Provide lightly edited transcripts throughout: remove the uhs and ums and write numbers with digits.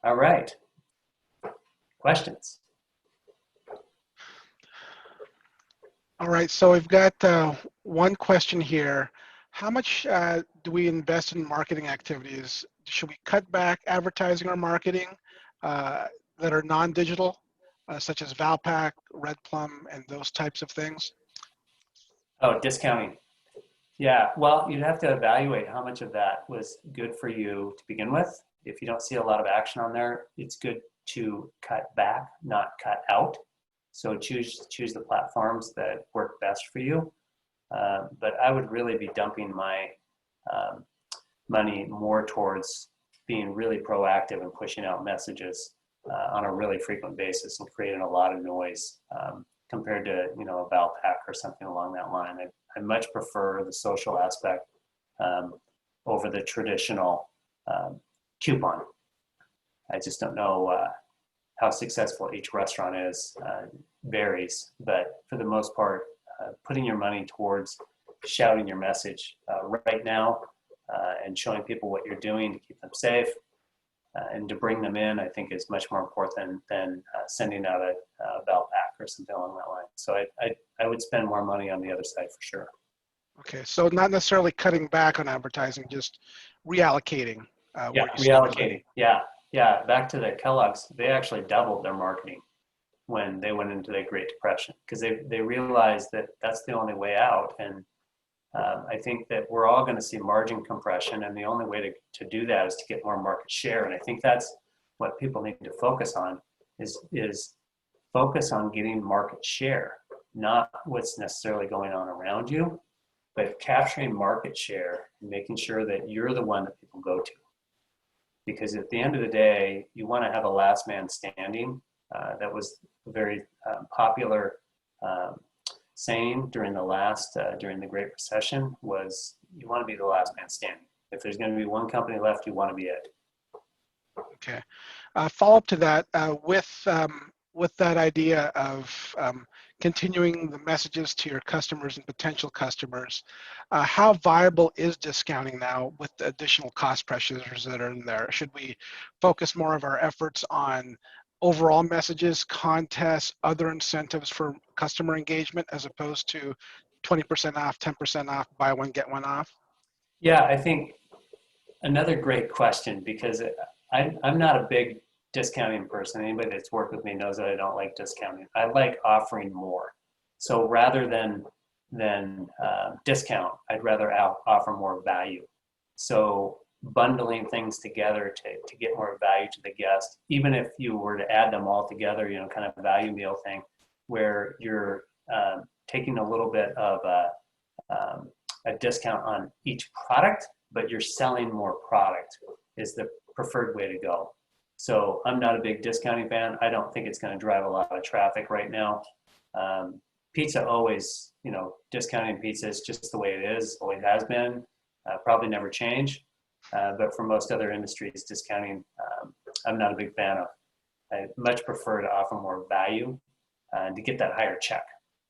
All right. Questions? All right, so we've got one question here. How much do we invest in marketing activities? Should we cut back advertising or marketing uh, that are non-digital, such as Valpak, Red Plum, and those types of things? Oh, discounting. Yeah, well, you'd have to evaluate how much of that was good for you to begin with. If you don't see a lot of action on there, it's good to cut back, not cut out. So choose the platforms that work best for you. But I would really be dumping my um, money more towards being really proactive and pushing out messages on a really frequent basis and creating a lot of noise compared to a Valpak or something along that line. I much prefer the social aspect um, over the traditional coupon. I just don't know how successful each restaurant is. Varies, but for the most part, putting your money towards shouting your message right now and showing people what you're doing to keep them safe and to bring them in, I think is much more important than sending out a Valpak or something along that line. So I would spend more money on the other side for sure. Okay, so not necessarily cutting back on advertising, just reallocating. Yeah, reallocating. Yeah. Back to the Kellogg's, they actually doubled their marketing when they went into the Great Depression because they realized that that's the only way out. And I think that we're all going to see margin compression, and the only way to do that is to get more market share. And I think that's what people need to focus on is focus on getting market share, not what's necessarily going on around you, but capturing market share and making sure that you're the one that people go to. Because at the end of the day, you want to have a last man standing. That was a very popular saying during the Great Recession was you want to be the last man standing. If there's going to be one company left, you want to be it. Okay. Follow up to that with that idea of continuing the messages to your customers and potential customers. How viable is discounting now with the additional cost pressures that are in there? Should we focus more of our efforts on overall messages, contests, other incentives for customer engagement as opposed to 20% off, 10% off, buy one, get one off? Yeah, I think another great question because I'm not a big discounting person. Anybody that's worked with me knows that I don't like discounting. I like offering more. So rather than discount, I'd rather offer more value. So bundling things together to get more value to the guest, even if you were to add them all together, kind of a value meal thing, where you're taking a little bit of a discount on each product, but you're selling more product is the preferred way to go. So I'm not a big discounting fan. I don't think it's going to drive a lot of traffic right now. Pizza always, discounting pizza is just the way it is, always has been, probably never change. But for most other industries, discounting, I'm not a big fan of. I much prefer to offer more value to get that higher check.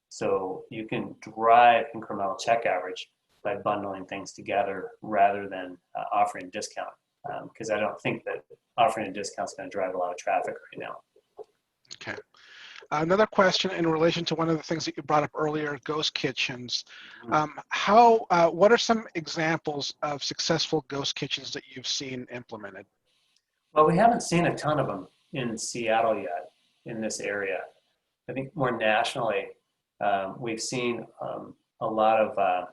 So you can drive incremental check average by bundling things together rather than offering a discount. Because I don't think that offering a discount is going to drive a lot of traffic right now. Okay. Another question in relation to one of the things that you brought up earlier, ghost kitchens. What are some examples of successful ghost kitchens that you've seen implemented? Well, we haven't seen a ton of them in Seattle yet, in this area. I think more nationally, we've seen a lot of,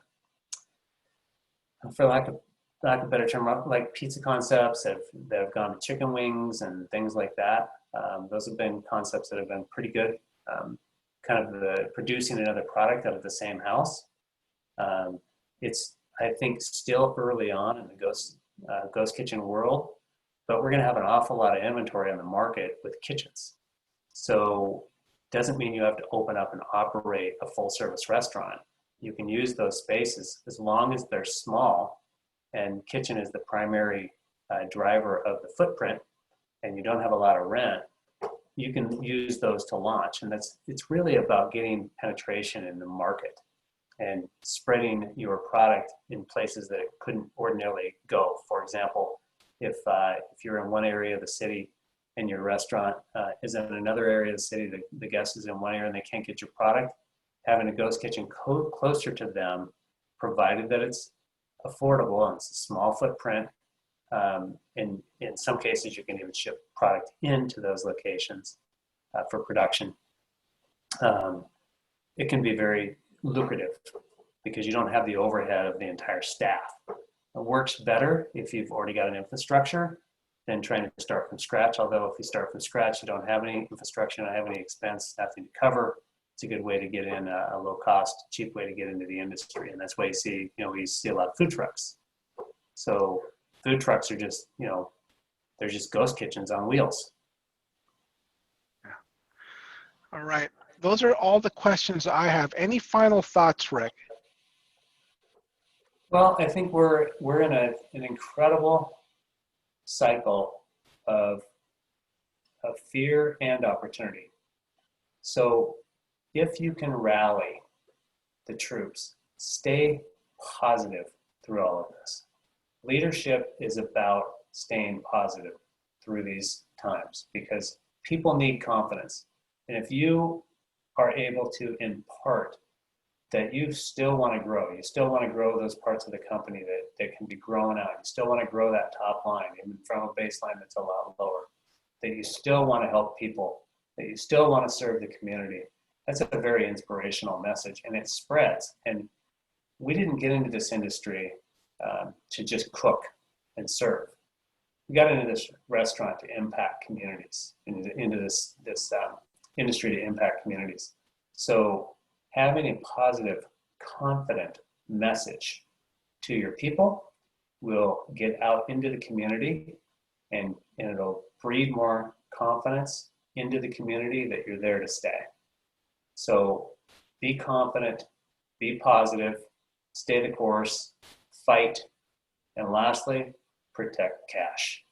for lack of a better term, like pizza concepts that have gone to chicken wings and things like that. Those have been concepts that have been pretty good. Kind of the producing another product out of the same house. It's, I think, still early on in the ghost kitchen world, but we're going to have an awful lot of inventory on the market with kitchens. So doesn't mean you have to open up and operate a full service restaurant. You can use those spaces as long as they're small and kitchen is the primary driver of the footprint and you don't have a lot of rent. You can use those to launch, and it's really about getting penetration in the market and spreading your product in places that it couldn't ordinarily go. For example, if you're in one area of the city and your restaurant is in another area of the city, the guest is in one area and they can't get your product, having a ghost kitchen closer to them, provided that it's affordable and it's a small footprint. In some cases, you can even ship product into those locations for production. It can be very lucrative because you don't have the overhead of the entire staff. It works better if you've already got an infrastructure than trying to start from scratch. Although if you start from scratch, you don't have any infrastructure, you don't have any expense, nothing to cover. It's a good way to get in, a low cost, cheap way to get into the industry. And that's why you see, we see a lot of food trucks. So food trucks are just, they're just ghost kitchens on wheels. Yeah. All right. Those are all the questions I have. Any final thoughts, Rick? Well, I think we're in an incredible cycle of fear and opportunity. So if you can rally the troops, stay positive through all of this. Leadership is about staying positive through these times because people need confidence. And if you are able to impart that you still want to grow, you still want to grow those parts of the company that can be grown out, you still want to grow that top line, even from a baseline that's a lot lower, that you still want to help people, that you still want to serve the community. That's a very inspirational message, and it spreads. And we didn't get into this industry to just cook and serve. We got into this restaurant to impact communities, into this industry to impact communities. So having a positive, confident message to your people will get out into the community, and it'll breed more confidence into the community that you're there to stay. So be confident, be positive, stay the course, fight, and lastly, protect cash.